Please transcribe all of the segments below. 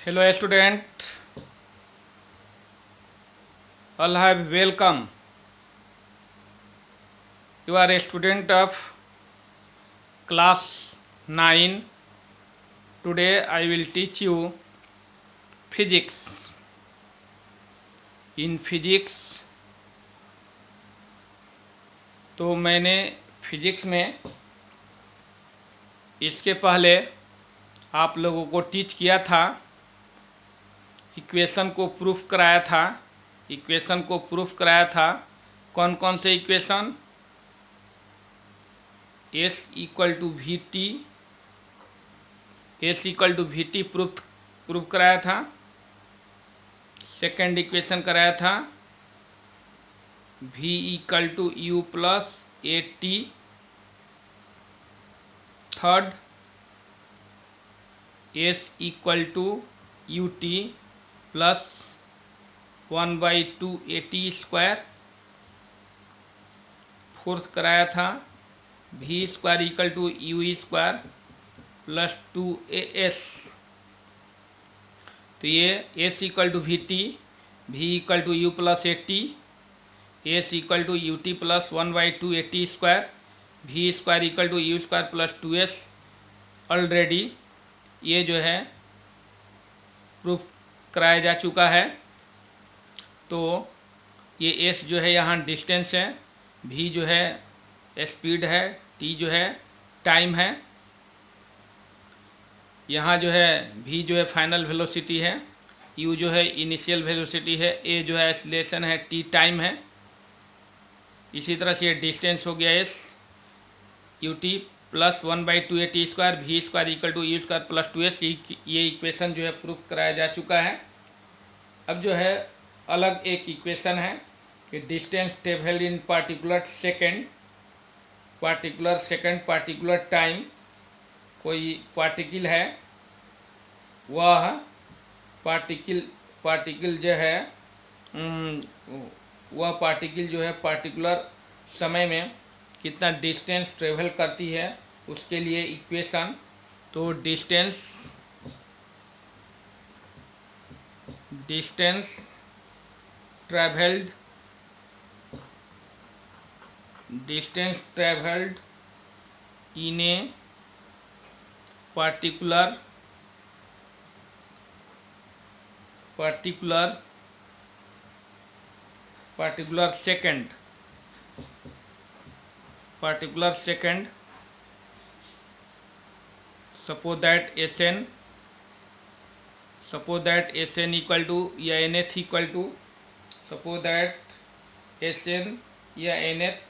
Hello student, all have welcome. You are a student of class 9. Today I will teach you physics. In physics तो मैंने physics में इसके पहले आप लोगों को टीच किया था, इक्वेशन को प्रूफ कराया था। कौन कौन से equation? S equal to v t proof कराया था। सेकेंड इक्वेशन कराया था V equal to u plus a t. Third S equal to u t plus 1/2 a t square. Fourth कराया था V square equal to u square plus 2as। तो ये S equal to v t, V equal to u plus a t, S equal to u t plus 1/2 a t square, V square equal to u square plus 2s। Already ये जो है proof कराया जा चुका है। तो ये S जो है यहाँ डिस्टेंस है, V जो है स्पीड है, T जो है टाइम है, यहाँ जो है V जो है फाइनल वेलोसिटी है, U जो है इनिशियल वेलोसिटी है, A जो है एक्सीलरेशन है, T टाइम है। इसी तरह से ये डिस्टेंस हो गया S u t plus 1/2 a t square, V square equal to u square plus 2s। ये इक्वेशन जो है प्रूफ कराया जा चुका है। अब जो है अलग एक इक्वेशन है कि डिस्टेंस ट्रेवल्ड इन पार्टिकुलर सेकेंड, पार्टिकुलर टाइम। कोई पार्टिकल है, वह पार्टिकल जो है वह पार्टिकल जो है पार्टिकुलर समय में कितना डिस्टेंस ट्रेवल करती है, उसके लिए इक्वेशन। तो distance travelled in A particular second, suppose that Sn equal to या nth equal to, suppose that Sn या nth,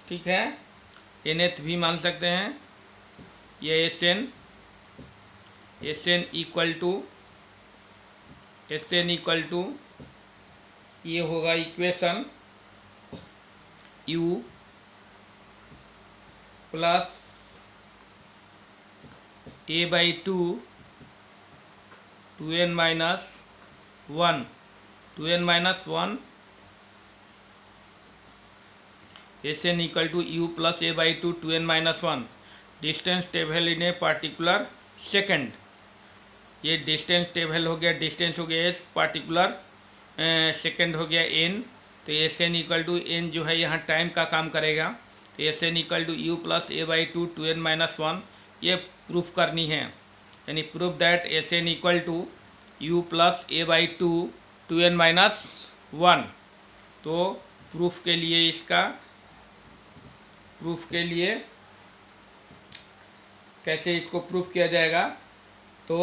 ठीक है, nth भी मान सकते हैं। ये Sn इक्वल टू ये होगा equation u plus a/2 2n minus 1 Sn equal to u plus a/2 2n minus 1। Distance travel in a particular second. ये डिस्टेंस ट्रेवल हो गया, डिस्टेंस हो गया s, पार्टिकुलर सेकेंड हो गया n। तो Sn इक्वल टू n जो है यहाँ टाइम का काम करेगा। तो Sn equal to u plus a/2 2n minus 1 ये प्रूफ करनी है, यानी proof that Sn equal to u plus a/2 2n minus 1। तो प्रूफ के लिए कैसे इसको प्रूफ किया जाएगा? तो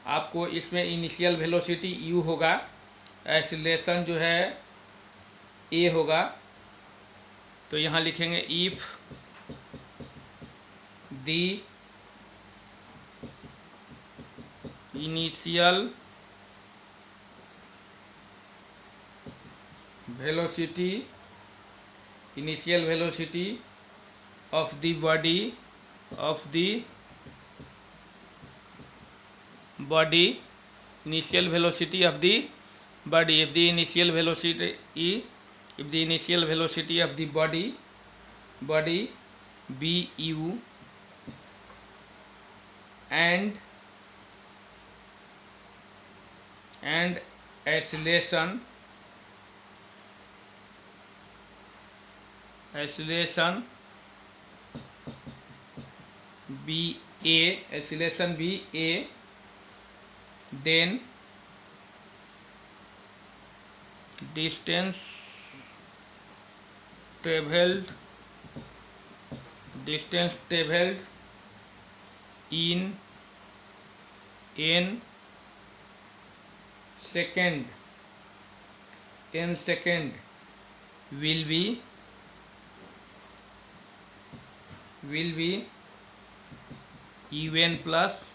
आपको इसमें इनिशियल वेलोसिटी u होगा, एक्सीलरेशन जो है a होगा। तो यहाँ लिखेंगे if the initial velocity of the body, initial velocity of the body, if the initial velocity of the body bu and and acceleration be a, then distance traveled in n second will be un plus,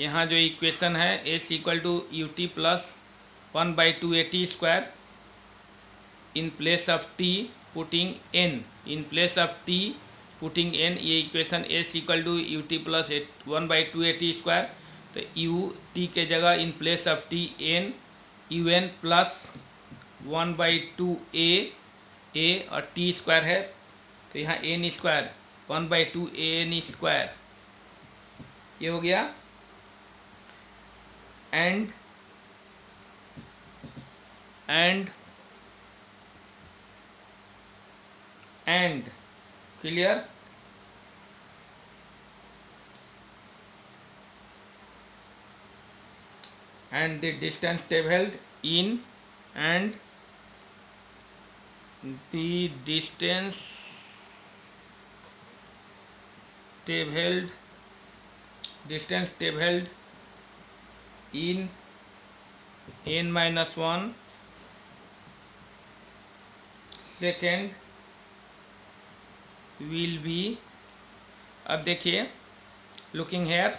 यहाँ जो equation है s equal to u t plus 1/2 a t square, in place of t putting n, ये equation s equal to u t plus 1/2 a t square, तो u t के जगह in place of t n u n plus 1/2 a और t square है, तो यहाँ n square 1/2 a n square, ये हो गया। And clear, and the distance traveled in and the distance traveled in n-1 second will be, अब देखिए looking here,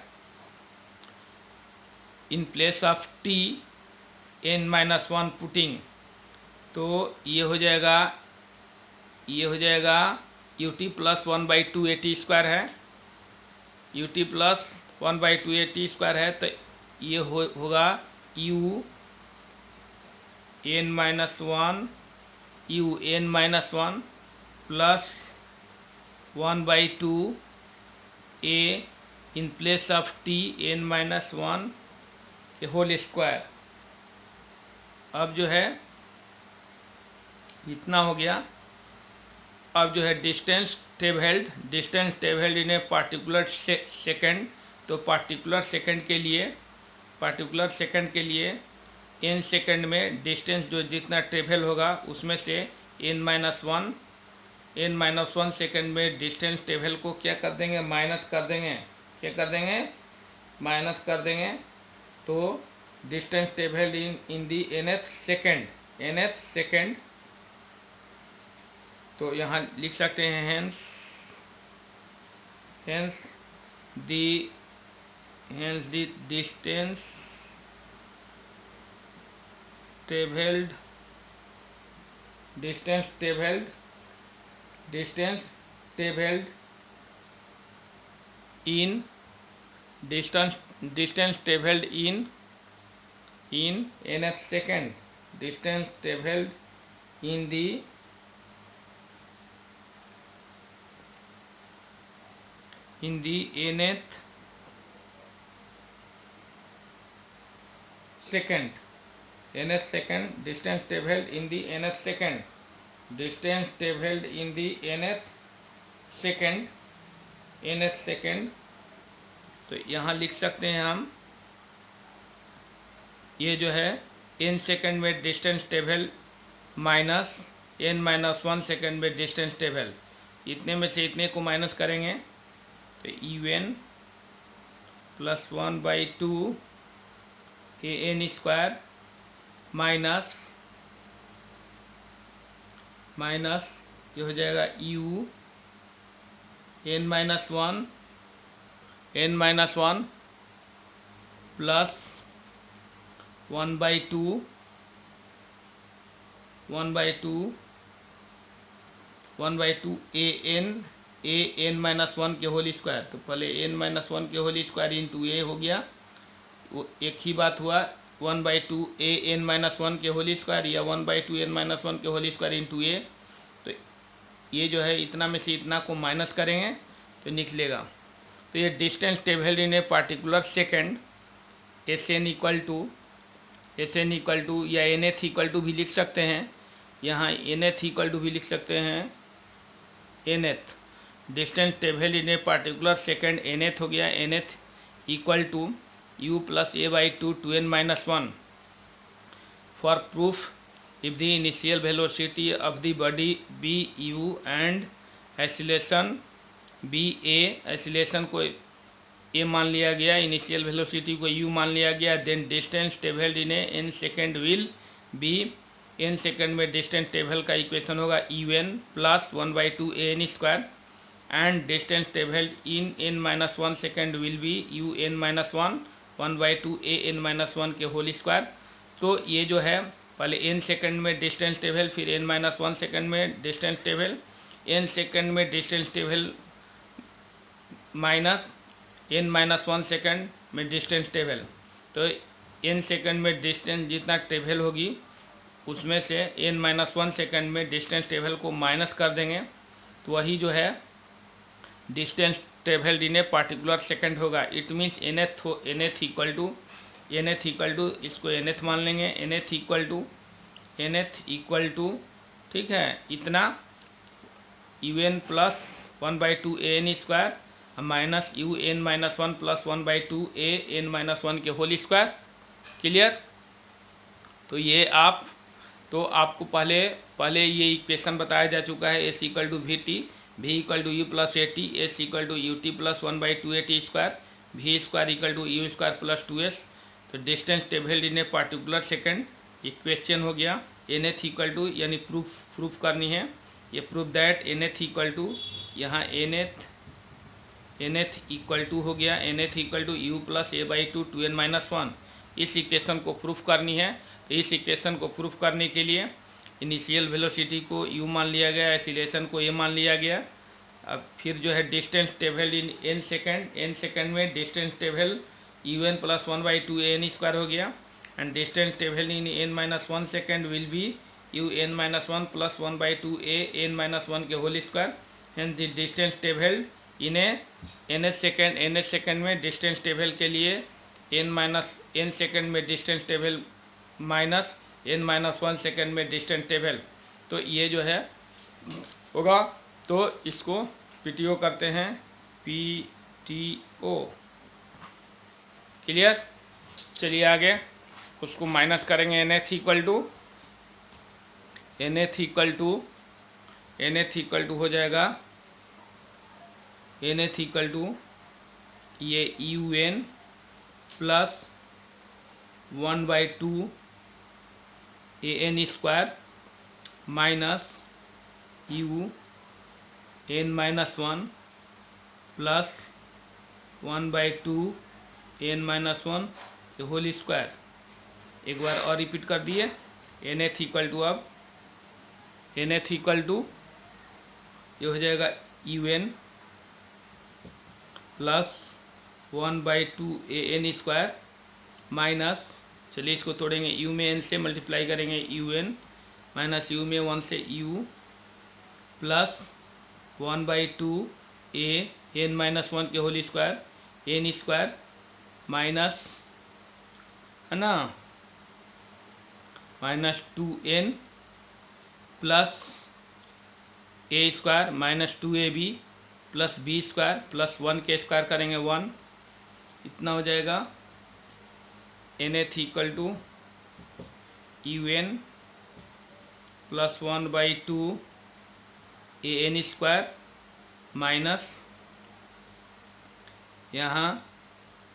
in place of t n-1 putting, तो ये हो जाएगा u t plus 1/2 a t square है, u t plus 1/2 a t square है, तो ये होगा u n-1 plus 1/2 a in place of t n-1 whole square. अब जो है इतना हो गया। अब जो है distance travelled in a particular second, तो पार्टिकुलर सेकंड के लिए n सेकंड में डिस्टेंस जो जितना ट्रेवल होगा उसमें से n-1 सेकंड में डिस्टेंस ट्रेवल को क्या कर देंगे, माइनस कर देंगे, तो डिस्टेंस ट्रेवल्ड इन दी nth सेकंड, तो यहाँ लिख सकते हैं hence the distance traveled in nth second, distance traveled in the nth second, distance traveled in the nth second, तो यहाँ लिख सकते हैं हम, ये जो है n सेकंड में distance travel minus n-1 second में डिस्टेंस ट्रेवल, इतने में से इतने को माइनस करेंगे तो un plus 1/2 a n square minus ये हो जाएगा u n-1 प्लस 1/2 ए n-1 के होल स्क्वायर, तो पहले n-1 के होल स्क्वायर इंटू ए हो गया, वो एक ही बात हुआ 1/2 ए n-1 के होल स्क्वायर या 1/2 n-1 के होल स्क्वायर इंटू ए, तो ये जो है इतना में से इतना को माइनस करेंगे तो निकलेगा। तो ये distance travelled in a particular second s n equal to s n equal to या एन एथ इक्वल टू भी लिख सकते हैं, यहाँ एन एथ इक्वल टू भी लिख सकते हैं, nth distance travel in a particular second, nth हो गया, nth equal to u plus a by two two n minus one. For proof if the initial velocity of the body be u and acceleration be a, acceleration को a मान लिया गया, initial velocity को you मान लिया गया, then distance travelled in n second will be, n second में distance travel का इक्वेशन होगा u n plus one by two a n square, and distance travelled in n minus one second will be u n minus one by two a n minus one के whole square. तो ये जो है पहले n second में distance travel, फिर n minus one second में distance travel, N second में distance travel minus n minus one second में डिस्टेंस ट्रेवल। तो एन सेकेंड में डिस्टेंस जितना ट्रेवल होगी उसमें से एन माइनस वन सेकेंड में डिस्टेंस ट्रेवल को माइनस कर देंगे, तो वही जो है distance travelled in a particular second होगा। It means nth equal to इसको एन एथ मान लेंगे, एन एथ इक्वल टू ठीक है इतना u n plus one by two a n square minus u n minus one plus one by two a n minus one के whole square. Clear? तो ये आपको पहले ये इक्वेशन बताया जा चुका है, s equal to v t, v equal to u plus a t, s equal to u t plus one by two a t square, v square equal to u square plus two s. तो distance travelled in a particular second equation हो गया। Nth equal to यानी proof करनी है, ये proof that nth equal to, यहाँ nth equal to हो गया, nth equal to u plus a by two two n minus one. इस इक्वेशन को प्रूफ करनी है। तो इस इक्वेशन को प्रूफ करने के लिए इनिशियल वेलोसिटी को यू मान लिया गया, एक्सीलरेशन को ए मान लिया गया। अब फिर जो है distance travelled in n second में distance travel u n plus one by two a n square हो गया, and distance travel in n minus one second will be u n minus one plus one by two a n minus one के whole square, and the distance travelled in nth second में distance travel के लिए n second में distance travel minus n minus one second में distance travel. तो ये जो है होगा, तो इसको पीटीओ करते हैं, पीटीओ। क्लियर? चलिए आगे उसको माइनस करेंगे, एन एथ इक्वल टू हो जाएगा, एन एथ इक्वल टू ये u n plus one by two a n square minus u n minus one plus one by two n minus one whole square. एक बार और repeat कर दिए, nth equal to, अब nth equal to ये हो जाएगा u n plus one by two a n square minus, चलिए इसको तोड़ेंगे, यू में एन से मल्टीप्लाई करेंगे, यू एन माइनस यू में वन से u plus one by two a n minus one के whole square n square minus है ना minus two n plus a square minus two a b plus b square plus one के square करेंगे one, इतना हो जाएगा। Nth equal to u n plus one by two a n square minus, यहाँ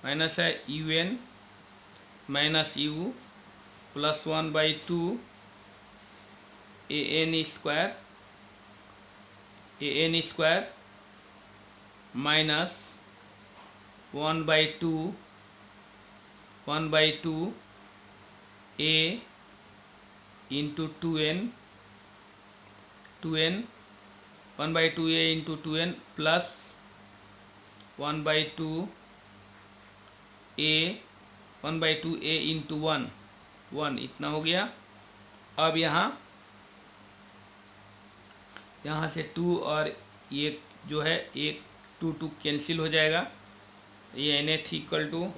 minus है u n minus u plus one by two a n square minus one by two a into two n one by two a into two n plus one by two a into one, इतना हो गया। अब यहाँ से to और ये जो है एक टू कैंसिल हो जाएगा, ये nth equal to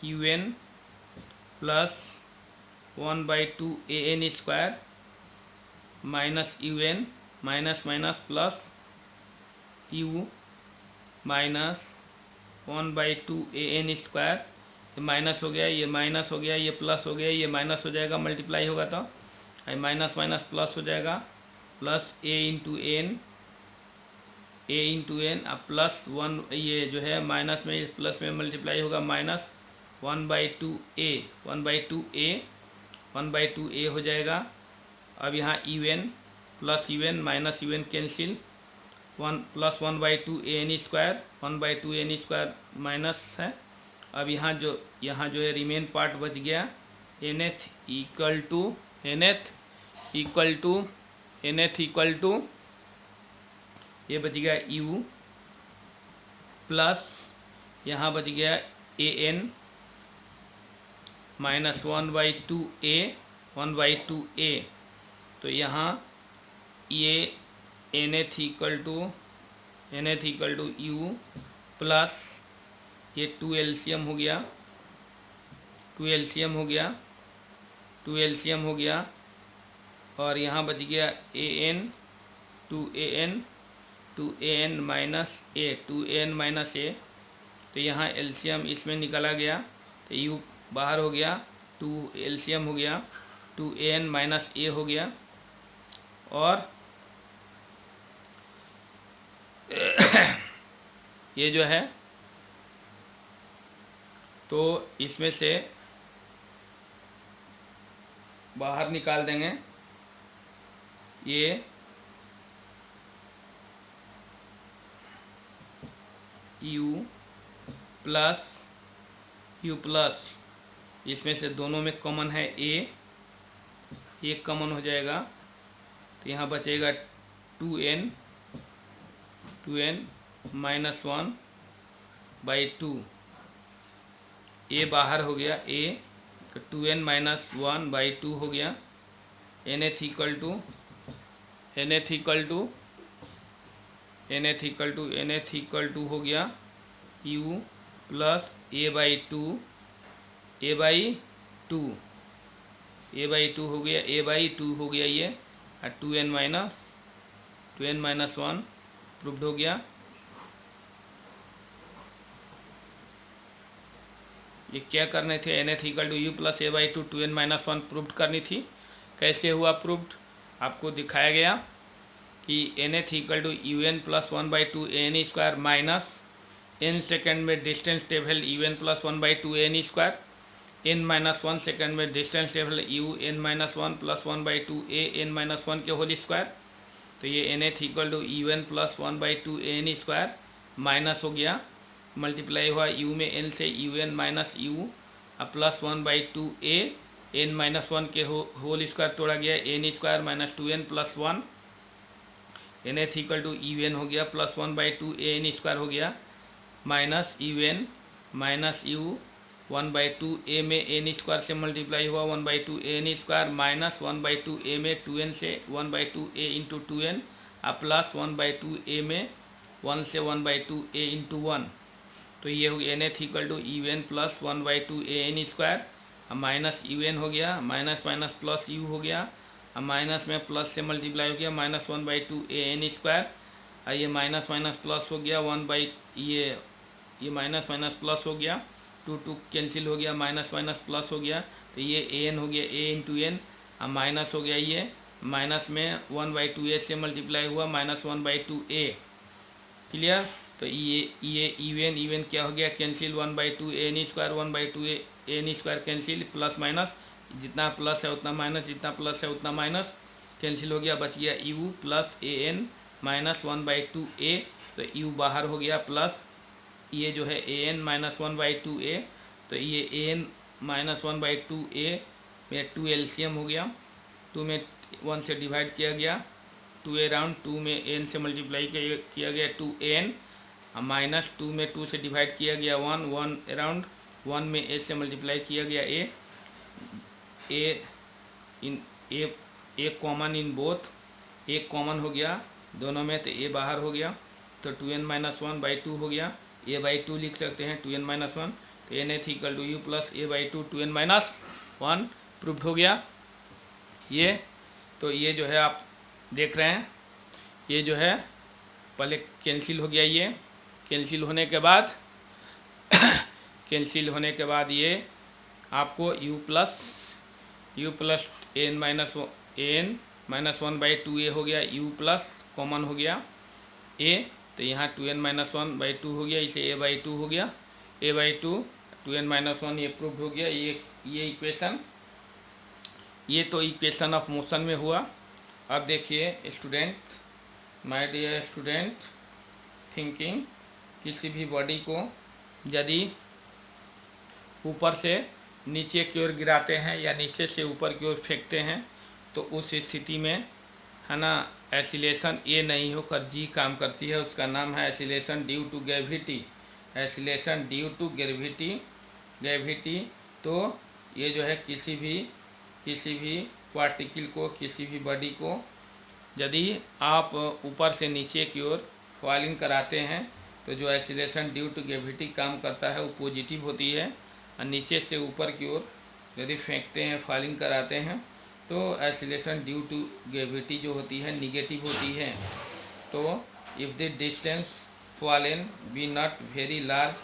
u n plus 1/2 an square minus u n minus minus plus u minus 1/2 an square, ये माइनस हो गया, ये माइनस हो गया, ये प्लस हो गया, ये माइनस हो जाएगा, मल्टीप्लाई होगा तो माइनस माइनस प्लस हो जाएगा, प्लस ए इंटू एन अब प्लस 1, ये जो है माइनस में प्लस में मल्टीप्लाई होगा, माइनस 1/2 ए हो जाएगा। अब यहाँ u n plus u n minus u n cancel, 1 plus 1/2 an square, 1/2 an square minus है। अब यहाँ जो है रिमेन पार्ट बच गया, nth इक्वल टू ये बच गया u प्लस यहाँ बच गया an माइनस 1/2 a, तो यहाँ ये nth equal to u plus ये 2 एलसीएम हो गया, और यहाँ बच गया an माइनस a, तो यहाँ एलसीएम इसमें निकाला गया तो u बाहर हो गया, 2 एलसीएम हो गया, 2an माइनस a हो गया, और ये जो है तो इसमें से बाहर निकाल देंगे, ये u प्लस इसमें से दोनों में कॉमन है a, एक कॉमन हो जाएगा, तो यहाँ बचेगा 2n माइनस 1/2, a बाहर हो गया a, तो 2n माइनस 1/2 हो गया, nth इक्वल टू हो गया u प्लस a/2 हो गया, a/2 हो गया ये, और 2n माइनस 1 प्रूव्ड हो गया। ये क्या करने थे, nth equal to u plus a/2 2n minus 1 proved करनी थी। कैसे हुआ प्रूव्ड, आपको दिखाया गया कि nth equal to un plus 1/2 an square minus n second में distance table un plus 1/2 an square, n minus 1 second में distance table un minus 1 plus 1/2 a n minus 1 के होल स्क्वायर, तो ये nth equal to un plus 1/2 an square minus हो गया, multiply हुआ u में n से un minus u plus 1/2 a n minus 1 के होल स्क्वायर तोड़ा गया, n square minus 2n plus 1, nth equal to un हो गया प्लस 1/2 a n स्क्वायर हो गया, minus un minus u 1/2 a में n स्क्वायर से मल्टीप्लाई हुआ 1/2 a n square minus 1/2 a में 2n से 1/2 a into 2n plus 1/2 a में 1 से 1/2 a इंटू 1, तो ये हो गया nth equal to un plus 1/2 a n square, minus un हो गया, माइनस माइनस प्लस u हो गया, माइनस में प्लस से मल्टीप्लाई हो गया, माइनस 1/2 a n स्क्वायर, ये माइनस माइनस प्लस हो गया, ये माइनस माइनस प्लस हो गया, 2 कैंसिल हो गया, माइनस माइनस प्लस हो गया, तो ये an हो गया a इंटू एन, माइनस हो गया, ये माइनस में 1/2 a से मल्टीप्लाई हुआ, माइनस 1/2 a, क्लियर। तो ये इवन क्या हो गया, cancel 1/2 a n square 1/2 a n square cancel, plus minus जितना प्लस है उतना माइनस, जितना प्लस है उतना माइनस कैंसिल हो गया, बच गया u plus a n minus 1/2 a, तो u बाहर हो गया, प्लस ये जो है a n माइनस 1/2 a, तो ये a n माइनस 1/2 a में 2 एलसीएम हो गया, 2 में 1 से डिवाइड किया गया, 2 अराउंड 2 में n से मल्टीप्लाई किया गया 2n, माइनस 2 में 2 से डिवाइड किया गया 1 अराउंड 1 में a से मल्टीप्लाई किया गया a कॉमन इन बोथ, एक कॉमन हो गया दोनों में, तो a बाहर हो गया, तो 2n माइनस 1/2 हो गया, a/2 लिख सकते हैं 2n माइनस 1, तो nth equal to u plus a by two 2n-1 proof हो गया ये। तो ये जो है आप देख रहे हैं, ये जो है पहले कैंसिल हो गया, ये कैंसिल होने के बाद कैंसिल होने के बाद ये आपको u plus n-1 by 2a हो गया, u प्लस कॉमन हो गया a, तो यहाँ 2n-1 बाई 2 हो गया, इसे a बाई 2 हो गया, a बाई 2 2n-1 ये प्रूव हो गया। ये इक्वेशन, ये तो इक्वेशन ऑफ मोशन में हुआ। अब देखिए student, my dear student, thinking, किसी भी बॉडी को यदि ऊपर से नीचे की ओर गिराते हैं या नीचे से ऊपर की ओर फेंकते हैं तो उस स्थिति में है ना एसिलेशन ए नहीं होकर जी काम करती है, उसका नाम है acceleration due to gravity, acceleration due to gravity. तो ये जो है किसी भी पार्टिकल को, किसी भी बॉडी को यदि आप ऊपर से नीचे की ओर फॉलिंग कराते हैं तो जो एसिलेशन ड्यू टू ग्रेविटी काम करता है वो पॉजिटिव होती है, और नीचे से ऊपर की ओर यदि फेंकते हैं, फॉलिंग कराते हैं तो एसिलेशन ड्यू टू ग्रेविटी जो होती है निगेटिव होती है। तो if the distance fallen be not very large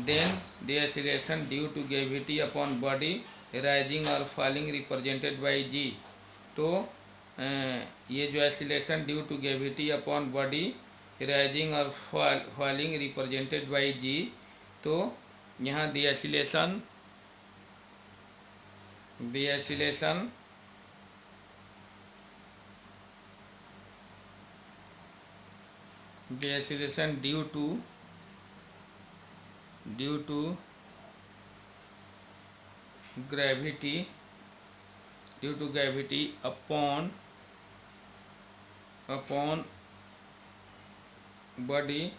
then the acceleration due to gravity upon body rising और फॉलिंग रिप्रेजेंटेड बाय जी। तो ये जो acceleration due to gravity upon body rising और फॉलिंग रिप्रेजेंटेड बाय जी, तो यहाँ the acceleration due to gravity upon body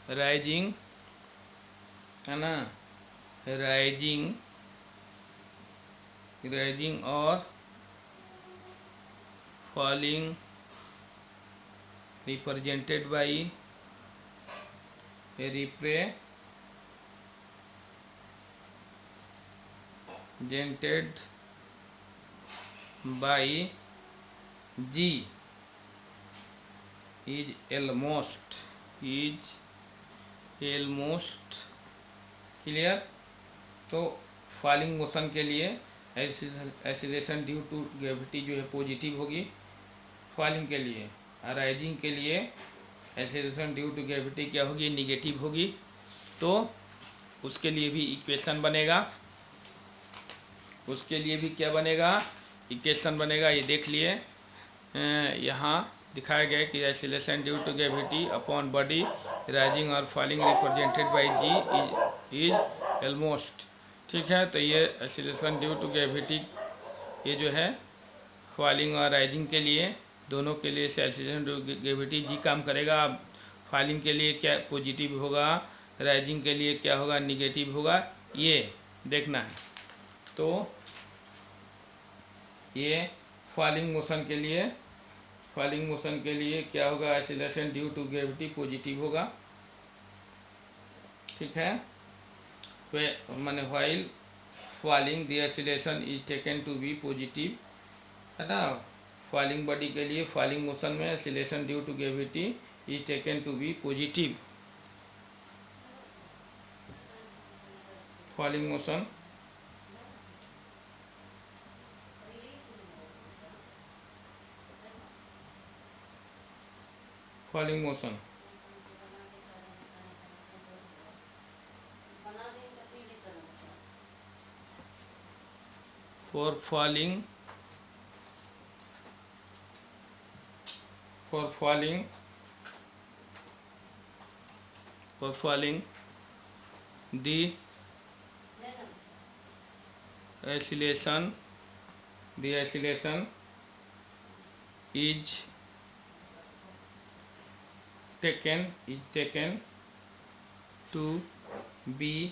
rising है ना, rising और falling represented by g is almost clear. तो फॉलिंग मोशन के लिए एसिलेशन ड्यू टू ग्रेविटी जो है पॉजिटिव होगी फॉलिंग के लिए, और राइजिंग के लिए एसिलेशन ड्यू टू ग्रेविटी क्या होगी, निगेटिव होगी। तो उसके लिए भी इक्वेशन बनेगा, उसके लिए भी क्या बनेगा, इक्वेशन बनेगा। ये देख लिए यहाँ दिखाया गया कि acceleration due to gravity upon body rising और falling represented by g is almost, ठीक है। तो ये एसिलेशन ड्यू टू ग्रेविटी, ये जो है फॉलिंग और राइजिंग के लिए, दोनों के लिए acylation due to gravity G काम करेगा। अब फॉलिंग के लिए क्या पॉजिटिव होगा, राइजिंग के लिए क्या होगा, निगेटिव होगा, ये देखना है। तो ये फॉलिंग मोशन के लिए क्या होगा, acceleration due to gravity positive होगा, ठीक है। माने while falling the acceleration is taken to be positive, है ना। फॉलिंग बॉडी के लिए फॉलिंग मोशन में acceleration due to gravity is taken to be positive, falling motion for falling the oscillation is taken to be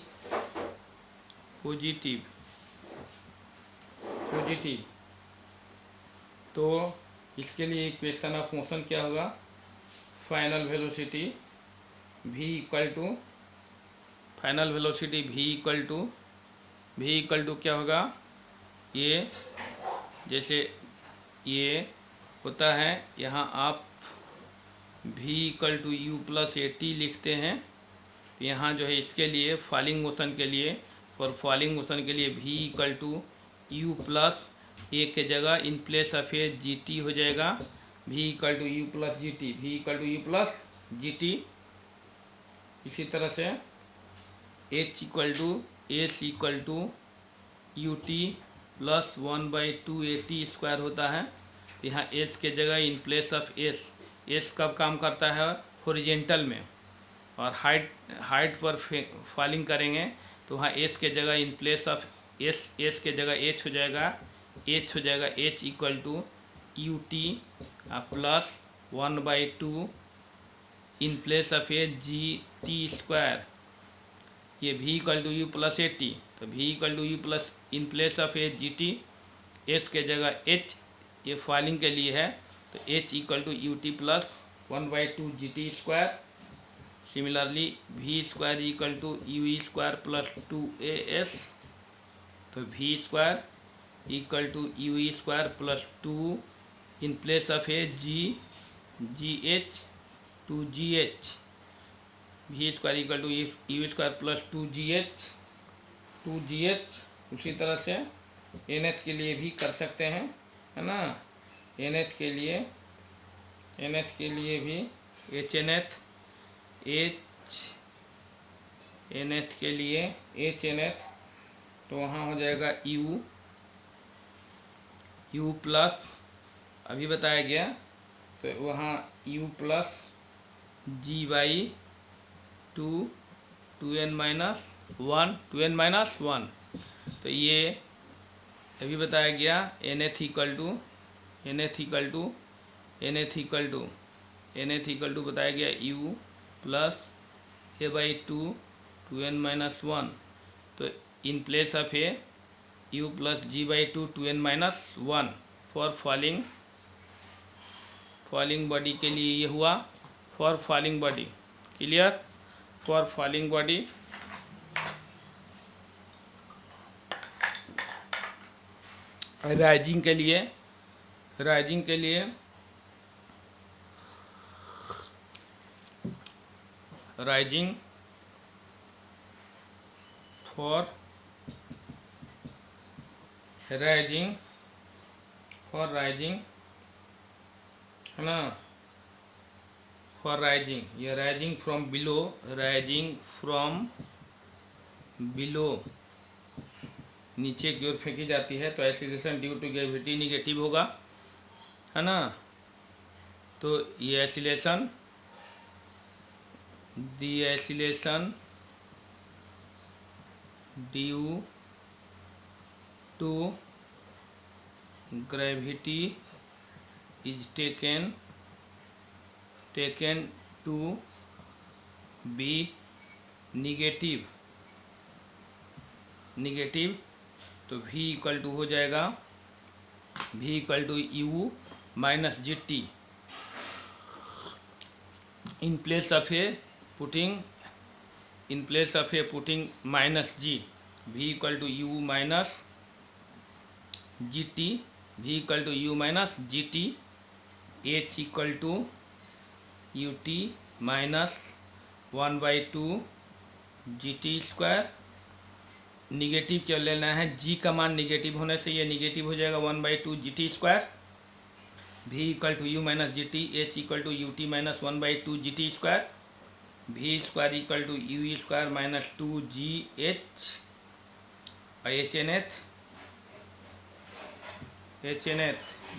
positive। तो इसके लिए equation of motion क्या होगा, final velocity v equal to final velocity v equal to क्या होगा, ये जैसे ये होता है, यहाँ आप v equal to u plus a t लिखते हैं। तो यहाँ जो है इसके लिए फॉलिंग मोशन के लिए v equal to u plus a के जगह in place of a g t हो जाएगा, v equal to u plus g t, v equal to u plus g t. इसी तरह से h equal to s equal to u t plus 1/2 a t square होता है। यहाँ s के जगह इन प्लेस ऑफ s कब काम करता है, हॉरिजेंटल में, और हाइट पर फॉलिंग करेंगे तो वहाँ s के जगह इन प्लेस ऑफ s के जगह h हो जाएगा h equal to u t plus 1/2 in place of a g t square. ये v equal to u plus a t, तो v equal to u plus in place of a g t, s के जगह h, ये falling के लिए है, तो h equal to u t plus 1/2 g t square. Similarly v square equal to u square plus 2as, तो v square equal to u square plus 2 in place of a g h 2gh, v square equal to u square plus 2gh। उसी तरह से nth के लिए भी कर सकते हैं, है ना। nth के लिए भी hnth के लिए hnth, तो वहाँ हो जाएगा u प्लस, अभी बताया गया, तो वहाँ u plus g by 2n minus 1, तो ये अभी बताया गया nth इक्वल टू बताया गया u plus a by 2n minus 1, तो in place of a u plus g by 2n minus 1 for falling body के लिए ये हुआ, for falling body, clear. For falling body rising के लिए राइजिंग फॉर राइजिंग है ना, फॉर राइजिंग, ये राइजिंग फ्रॉम बिलो नीचे की ओर फेंकी जाती है, तो acceleration due to gravity negative होगा, है ना। तो ये acceleration due to gravity is taken to be negative, तो v इक्वल टू हो जाएगा v equal to u minus g t, in place of a putting minus g, v equal to u minus g t, h equal to u t minus 1/2 g t square. Negative क्या लेना है, g का मान negative होने से ये negative हो जाएगा 1/2 g t square, v equal to u minus g t, h equal to u t minus 1/2 g t square, v square equal to u square minus 2gh, और hnth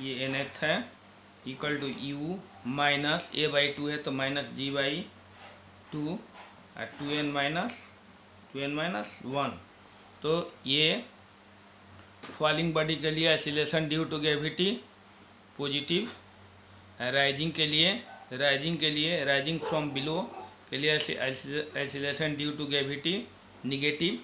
ये nth है, equal to u minus a/2 है तो minus g/2 और 2n minus 1। तो ये falling body के लिए acceleration due to gravity positive, rising from below के लिए acceleration due to gravity negative.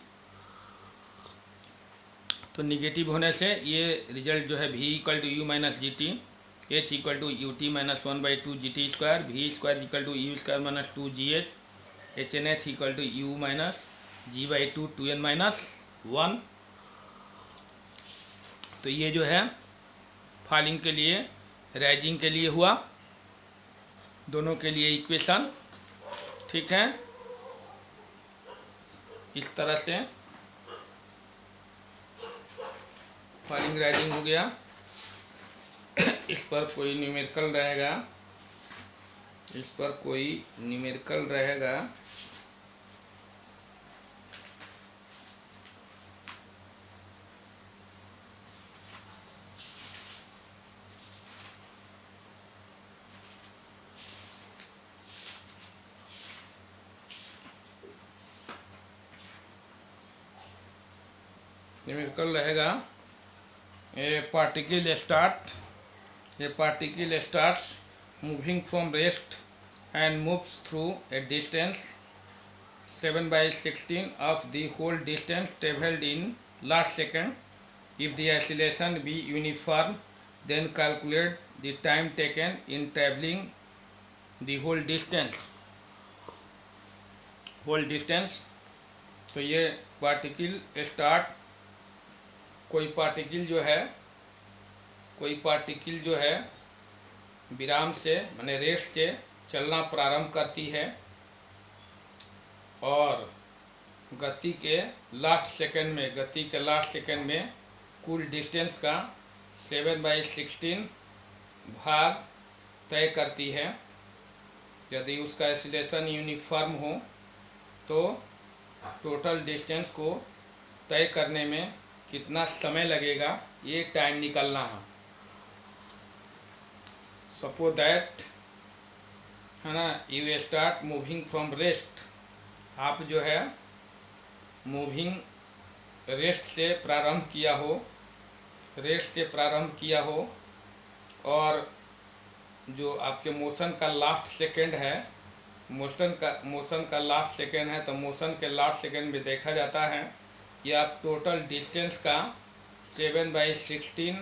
तो निगेटिव होने से ये रिजल्ट जो है v equal to u minus g t, H equal to ut minus 1 by 2 gt square, v square equal to u square minus 2 gh, hnh equal to u minus g by 2 2n minus 1। तो ये जो है falling के लिए, rising के लिए हुआ, दोनों के लिए इक्वेशन। ठीक है, इस तरह से फॉलिंग राइजिंग हो गया। इस पर कोई न्यूमेरिकल रहेगा, इस पर कोई न्यूमेरिकल रहेगा। न्यूमेरिकल रहेगा। ए particle starts moving from rest and moves through a distance 7/16 of the whole distance travelled in last second. If the acceleration be uniform, then calculate the time taken in travelling the whole distance। तो ये particle start, कोई particle जो है विराम से माने rest से चलना प्रारंभ करती है और गति के लास्ट सेकंड में कुल डिस्टेंस का 7/16 भाग तय करती है। यदि उसका एक्सीलरेशन यूनिफॉर्म हो तो टोटल डिस्टेंस को तय करने में कितना समय लगेगा, ये टाइम निकालना है। सपोज दैट है ना, you start moving from rest, आप जो है मूविंग रेस्ट से प्रारंभ किया हो और जो आपके मोशन का लास्ट सेकंड है, तो मोशन के लास्ट सेकंड में देखा जाता है कि आप टोटल डिस्टेंस का 7/16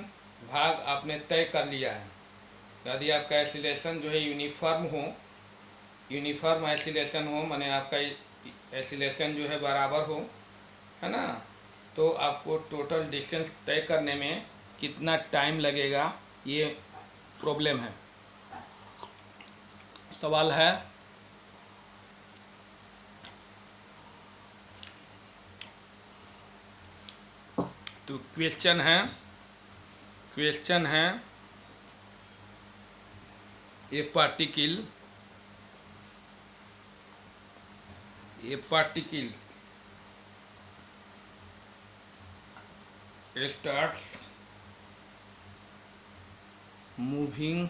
भाग आपने तय कर लिया है। यदि आपका एक्सीलरेशन जो है यूनिफॉर्म एक्सीलरेशन हो, माने आपका एक्सीलरेशन जो है बराबर हो, है ना, तो आपको टोटल डिस्टेंस तय करने में कितना टाइम लगेगा, ये प्रॉब्लम है, सवाल है। तो क्वेश्चन है ए particle starts moving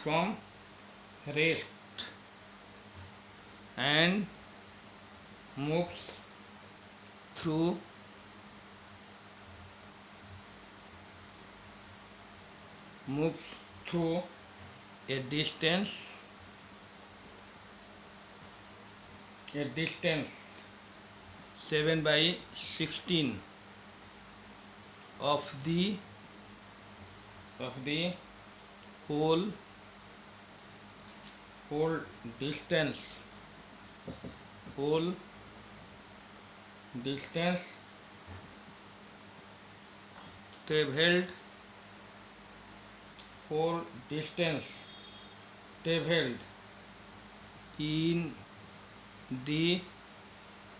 from rest and moves through a distance 7/16 of the whole distance travelled in the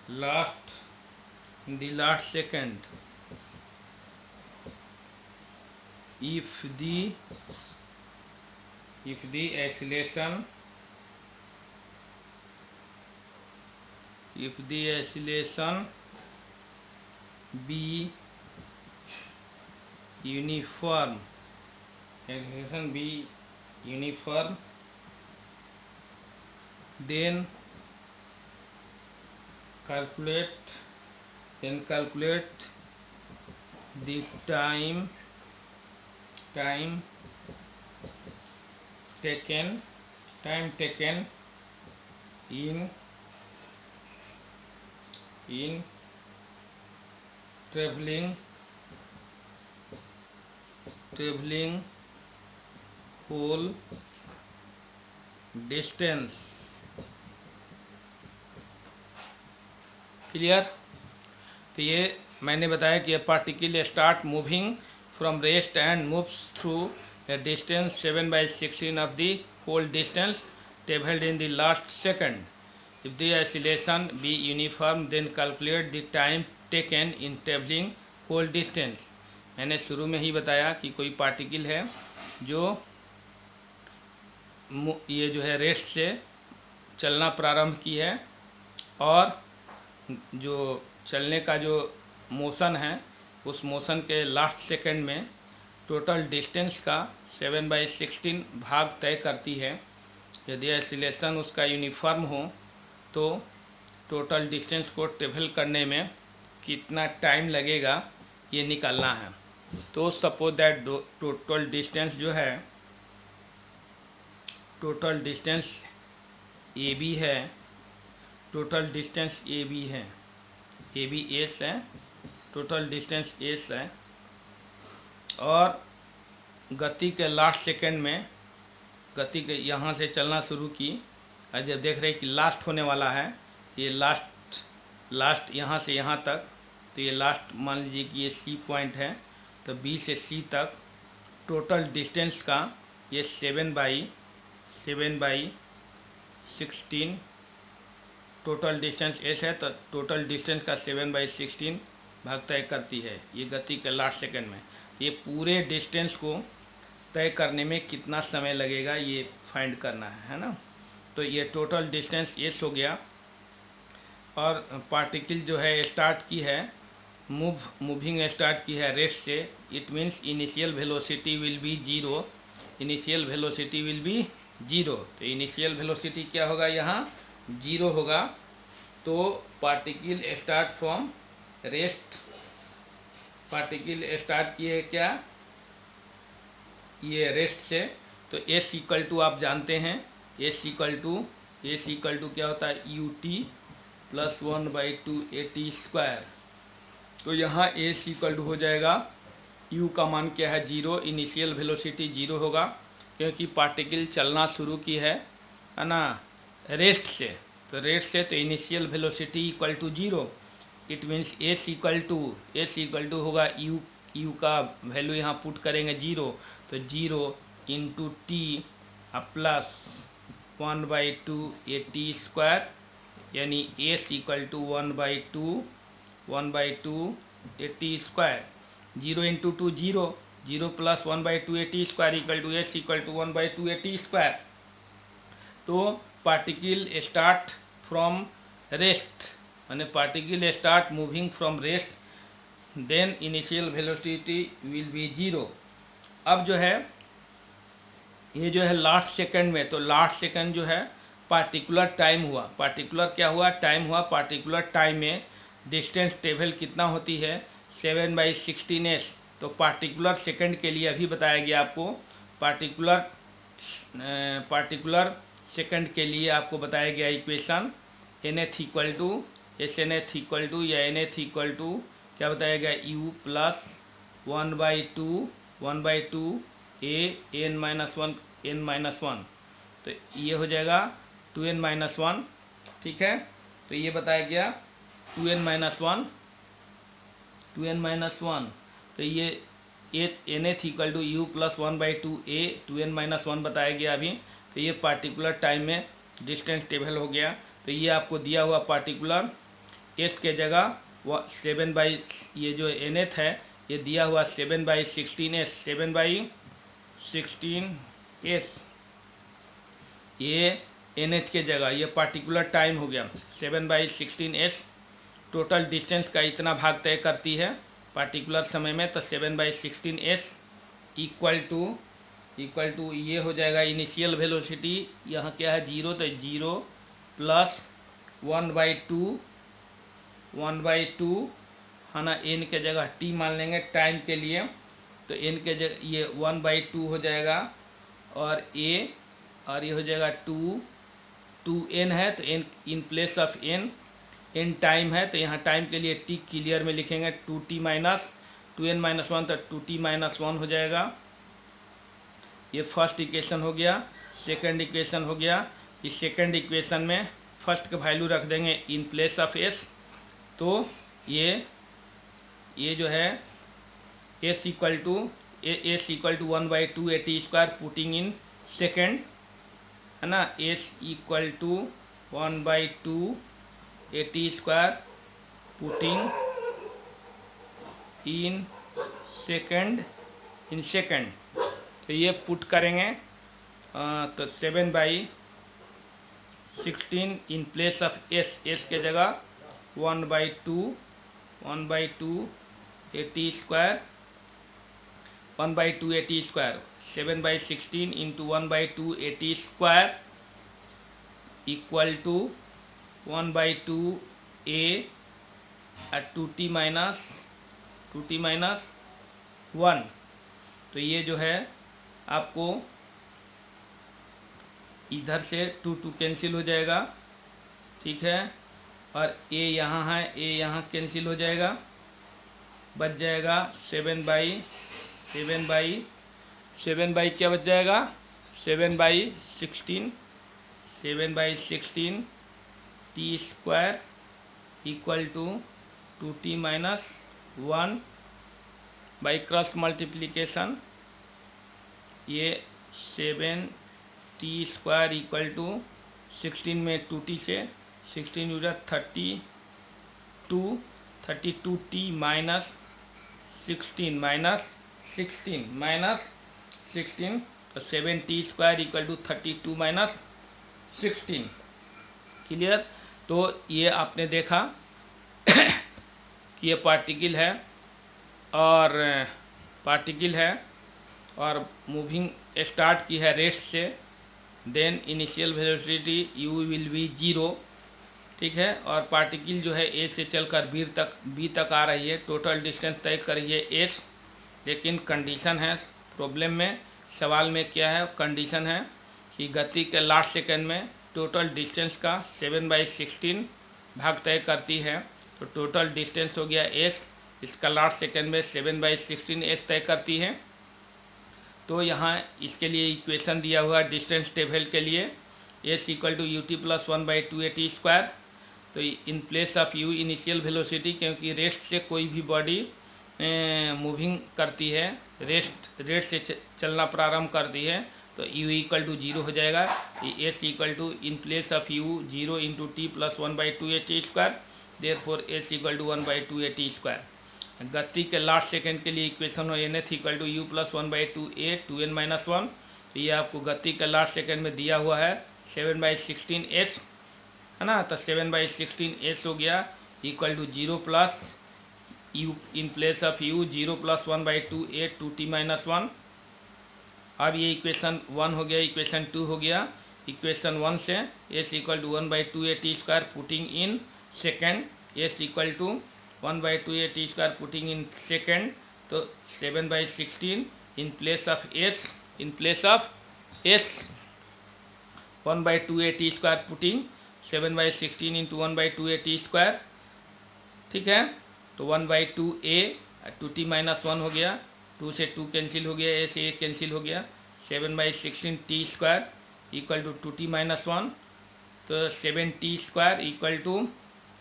last second, if the acceleration be uniform, then calculate this time taken time taken in travelling whole distance. Clear? तो ये मैंने बताया कि particle start moving from rest and moves through a distance 7/16 of the whole distance travelled in the last second. If the oscillation be uniform, then calculate the time taken in travelling whole distance. मैंने शुरू में ही बताया कि कोई particle है जो ये जो है रेस्ट से चलना प्रारंभ की है और जो चलने का जो मोशन है उस मोशन के लास्ट सेकंड में टोटल डिस्टेंस का 7/16 भाग तय करती है। यदि एक्सीलरेशन उसका यूनिफॉर्म हो तो टोटल डिस्टेंस को ट्रेवल करने में कितना टाइम लगेगा ये निकालना है। तो सपोज दैट टोटल डिस्टेंस जो है, टोटल डिस्टेंस ए बी है, टोटल डिस्टेंस ए बी है, ए बी एस है, टोटल डिस्टेंस एस है और गति के लास्ट सेकंड में गति के यहाँ से चलना शुरू की और जब देख रहे कि लास्ट होने वाला है, ये लास्ट यहाँ से यहाँ तक, तो ये लास्ट मान लीजिए कि ये सी पॉइंट है, तो बी से सी तक टोटल डिस्टेंस का ये 7/16 टोटल डिस्टेंस एस है, तो टोटल डिस्टेंस का 7/16 भाग तय करती है ये गति के लास्ट सेकंड में। ये पूरे डिस्टेंस को तय करने में कितना समय लगेगा ये फाइंड करना है ना। तो ये टोटल डिस्टेंस एस हो गया और पार्टिकल जो है स्टार्ट की है मूविंग स्टार्ट की है रेस्ट से। It means initial velocity will be zero, initial velocity will be zero. तो इनिशियल वेलोसिटी क्या होगा, यहाँ जीरो होगा। तो particle start from rest, particle start किए क्या, ये रेस्ट से। तो एस इक्वल टू आप जानते हैं, एस इक्वल टू क्या होता है, यू टी प्लस 1/2 AT²। तो यहाँ एस इक्वल टू हो जाएगा, यू का मान क्या है जीरो, इनिशियल वेलोसिटी जीरो होगा क्योंकि पार्टिकल चलना शुरू की है ना रेस्ट से। तो रेस्ट से तो initial velocity equal to zero. It means s equal to होगा यू का वैल्यू यहाँ पुट करेंगे जीरो, तो zero into t plus 1/2 AT², यानी s equal to 1/2 AT²। Zero into two zero, zero plus 1/2 AT² equal to s equal to 1/2 AT²। तो particle start from rest, माने particle start moving from rest, then initial velocity will be zero. अब जो है ये जो है last second में, तो लास्ट सेकंड जो है पार्टिकुलर टाइम हुआ, पार्टिकुलर क्या हुआ, टाइम हुआ। पार्टिकुलर टाइम में डिस्टेंस ट्रेवल कितना होती है, 7/16s। तो पार्टिकुलर सेकंड के लिए अभी बताया गया आपको, पार्टिकुलर सेकंड के लिए आपको बताया गया equation nth equal to SNth equal to या nth इक्वल टू क्या बताया गया, u प्लस 1/2 a n-1। तो ये हो जाएगा 2n-1, ठीक है। तो ये बताया गया 2n-1। तो ये nth equal to u plus 1/2 a 2n-1 बताया गया अभी। तो ये पार्टिकुलर टाइम में डिस्टेंस ट्रेवल हो गया। तो ये आपको दिया हुआ पार्टिकुलर s के जगह 7 ये जो nth है ये दिया हुआ 7/16s, 7/16s ये nth के जगह ये पार्टिकुलर टाइम हो गया 7/16s। टोटल डिस्टेंस का इतना भाग तय करती है पार्टिकुलर समय में, तो 7/16s इक्वल टू ये हो जाएगा इनिशियल वेलोसिटी, यहाँ क्या है जीरो, तो जीरो प्लस 1/2 है ना, n के जगह t मान लेंगे टाइम के लिए, तो n के जगह ये 1/2 हो जाएगा और a और ये हो जाएगा 2n है तो n in place of n time है तो यहाँ टाइम के लिए t क्लियर में लिखेंगे 2n माइनस 1 तो 2t माइनस 1 हो जाएगा। ये फर्स्ट इक्वेशन हो गया। सेकंड इक्वेशन हो गया। इस सेकंड इक्वेशन में फर्स्ट का वैल्यू रख देंगे इन प्लेस ऑफ s, तो ये जो है s equal to 1/2 at square putting in second, है ना। s equal to 1/2 at square putting in second तो ये पुट करेंगे तो 7/16 इन प्लेस ऑफ s के जगह 1/2 at square 1/2 at square 7/16 into 1/2 at स्क्वायर equal to 1/2 a 2t minus 1। तो ये जो है आपको इधर से 2 कैंसिल हो जाएगा, ठीक है। और a यहाँ है, a यहाँ कैंसिल हो जाएगा, बच जाएगा 7/7 क्या बच जाएगा 7/16 t square equal to 2t minus 1 by cross multiplication ये 7t स्क्वायर इक्वल टू 16 में 2t से 16 हो जाए 32t माइनस 16 तो 7t square equal to 32 minus 16। Clear. तो ये आपने देखा कि ये पार्टिकल है और मूविंग स्टार्ट की है रेस्ट से, then initial velocity u will be 0, ठीक है। और पार्टिकल जो है a से चलकर b तक आ रही है, टोटल डिस्टेंस तय कर रही है s। लेकिन कंडीशन है प्रॉब्लम में, सवाल में क्या है, कंडीशन है कि गति के लास्ट सेकंड में टोटल डिस्टेंस का 7/16 भाग तय करती है। तो टोटल डिस्टेंस हो गया s, इसका लास्ट सेकंड में 7/16 s तय करती है। तो यहाँ इसके लिए इक्वेशन दिया हुआ डिस्टेंस टेबल के लिए s equal to ut plus 1/2 at square. तो in place of u initial velocity, क्योंकि रेस्ट से कोई भी बॉडी मूविंग करती है, रेस्ट से चलना प्रारंभ करती है, तो u इक्वल टू 0 हो जाएगा। s equal to in place of u 0 into t plus 1/2 at square, therefore s equal to 1/2 at square. गति के लास्ट सेकंड के लिए इक्वेशन हो nth equal to u plus 1/2 a 2n minus 1। तो ये आपको गति के लास्ट सेकंड में दिया हुआ है 7/16 s, है ना। तो 7/16 s हो गया equal to 0 plus u in place of u 0 plus 1/2 a 2t minus 1। अब ये इक्वेशन 1 हो गया, इक्वेशन 2 हो गया। इक्वेशन 1 से s equal to 1/2 at square putting in second, s equal to 1/2 at square putting in second, तो 7/16 in place of s 1/2 at square putting 7/16 into 1/2 at square, ठीक है। तो 1/2 a 2t माइनस 1 हो गया, 2 से 2 कैंसिल हो गया, a से a कैंसिल हो गया, 7/16 t square equal to 2t minus 1। तो 7t स्क्वायर इक्वल टू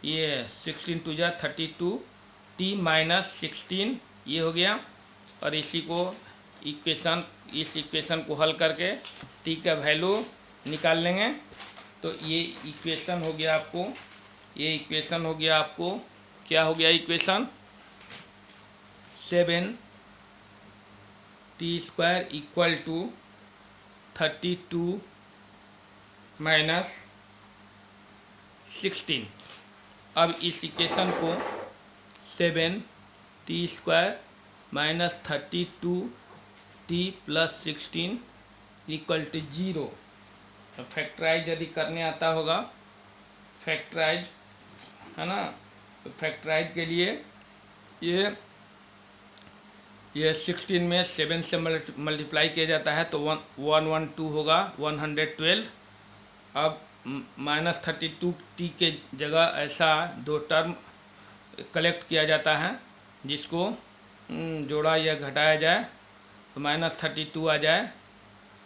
ये 16 टू जा 32 t माइनस 16 ये हो गया। और इस इक्वेशन को हल करके t का वैल्यू निकाल लेंगे। तो ये इक्वेशन हो गया आपको, क्या हो गया equation 7t square equal to 32 minus 16। अब इस इक्वेशन को 7t square minus 32t plus 16 equal to 0 factorise यदि करने आता होगा, फैक्टराइज, है ना। तो फैक्टराइज के लिए ये ये 16 में 7 से मल्टीप्लाई किया जाता है तो 112 होगा 112। अब -32t के जगह ऐसा दो टर्म कलेक्ट किया जाता है जिसको जोड़ा या घटाया जाए तो -32 आ जाए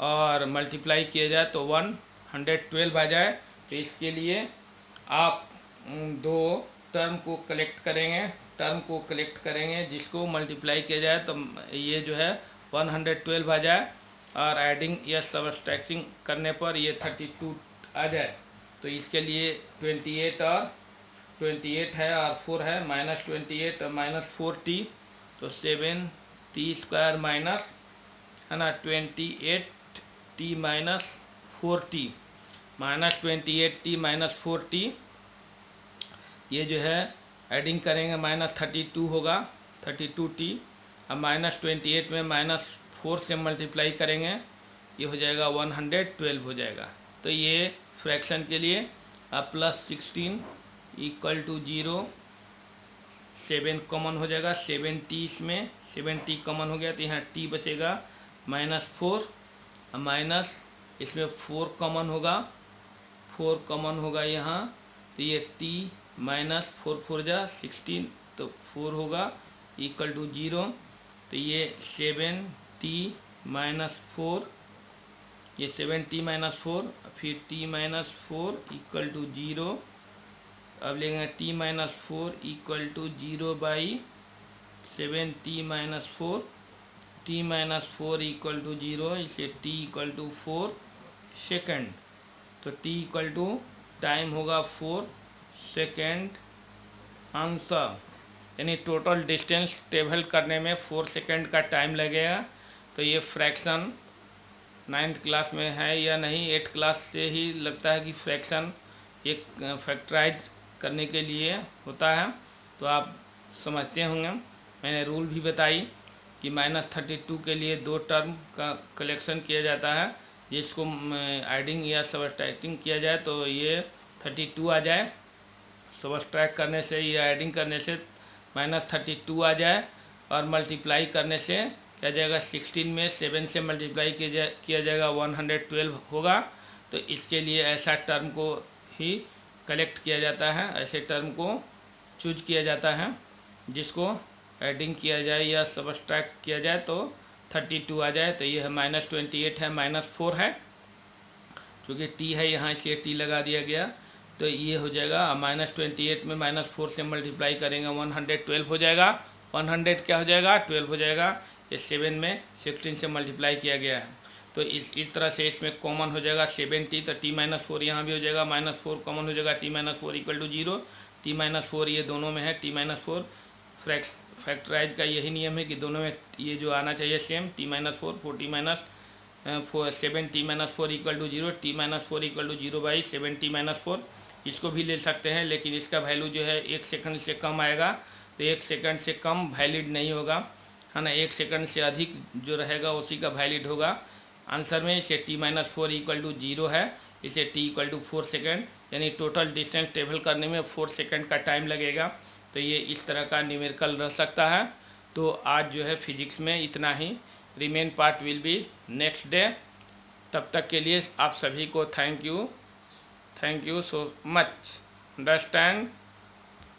और मल्टीप्लाई किया जाए तो 112 आ जाए। तो इसके लिए आप दो टर्म को कलेक्ट करेंगे जिसको मल्टीप्लाई किया जाए तो ये जो है 112 आ जाए और एडिंग या सब्ट्रैक्टिंग करने पर ये 32 आ जाए। तो इसके लिए 28 और 28 है और 4 है, -28 और -4t तो 7t² माइनस है ना 28t minus 4t -28t minus 4t ये जो है एडिंग करेंगे -32 होगा 32t। अब -28 में -4 से मल्टीप्लाई करेंगे ये हो जाएगा 112 हो जाएगा। तो ये फ्रैक्शन के लिए अब +16 = 0, 7 कॉमन हो जाएगा 7t, इसमें 7t कॉमन हो गया तो यहाँ t बचेगा -4 माइनस इसमें 4 कॉमन होगा 4 कॉमन होगा यहाँ तो ये t -4 4 जा 16 तो 4 होगा = 0। तो ये 7t -4 ये 7t -4 फिर t -4 = 0। अब लेंगे t -4 = 0 बाई 7t -4 t -4 = 0 इसे t = 4 सेकेंड। तो t = टाइम होगा 4 सेकेंड आंसर, यानी टोटल डिस्टेंस ट्रेवल करने में 4 सेकेंड का टाइम लगेगा। तो ये फ्रैक्शन 9th क्लास में है या नहीं, 8th क्लास से ही लगता है कि फ्रैक्शन एक फैक्टराइज करने के लिए होता है। तो आप समझते होंगे, मैंने रूल भी बताई कि -32 के लिए दो टर्म का कलेक्शन किया जाता है जिसको एडिंग या सब्ट्रैक्टिंग किया जाए तो ये 32 आ जाए, सब्ट्रैक्ट करने से या एडिंग करने से -32 आ जाए और मल्टीप्लाई करने से क्या जाएगा 16 में 7 से मल्टीप्लाई किया जाएगा 112 होगा। तो इसके लिए ऐसा टर्म को ही कलेक्ट किया जाता है, ऐसे टर्म को चूज किया जाता है जिसको एडिंग किया जाए या सब्ट्रैक्ट किया जाए तो 32 आ जाए। तो ये है -28 है -4 है क्योंकि t है यहाँ इसे t लगा दिया गया तो ये हो जाएगा। -28 में -4 से मल्टीप्लाई करेंगे 112 हो जाएगा। 100 क्या हो जाएगा 12 हो जाएगा, ये 7 में 16 से मल्टीप्लाई किया गया है। तो इस तरह से इसमें कॉमन हो जाएगा 7t तो t -4 यहाँ भी हो जाएगा, -4 कॉमन हो जाएगा t -4 = 0, t -4 ये दोनों में है, t -4 फैक्टराइज का यही नियम है कि दोनों में ये जो आना चाहिए same, t -4 7t -4 = 0, t -4 = 0 by 7t -4 इसको भी ले सकते हैं लेकिन इसका वैल्यू जो है 1 सेकंड से कम आएगा। तो 1 सेकंड से कम वैलिड नहीं होगा, है ना, 1 सेकंड से अधिक जो रहेगा उसी का वैलिड होगा आंसर में। इसे t -4 = 0 है, इसे t = 4 सेकेंड, यानी टोटल डिस्टेंस ट्रेवल करने में 4 सेकेंड का टाइम लगेगा। तो ये इस तरह का न्यूमेरिकल रह सकता है। तो आज जो है फिजिक्स में इतना ही, remain part will be next day. तब तक के लिए आप सभी को thank you so much. Understand.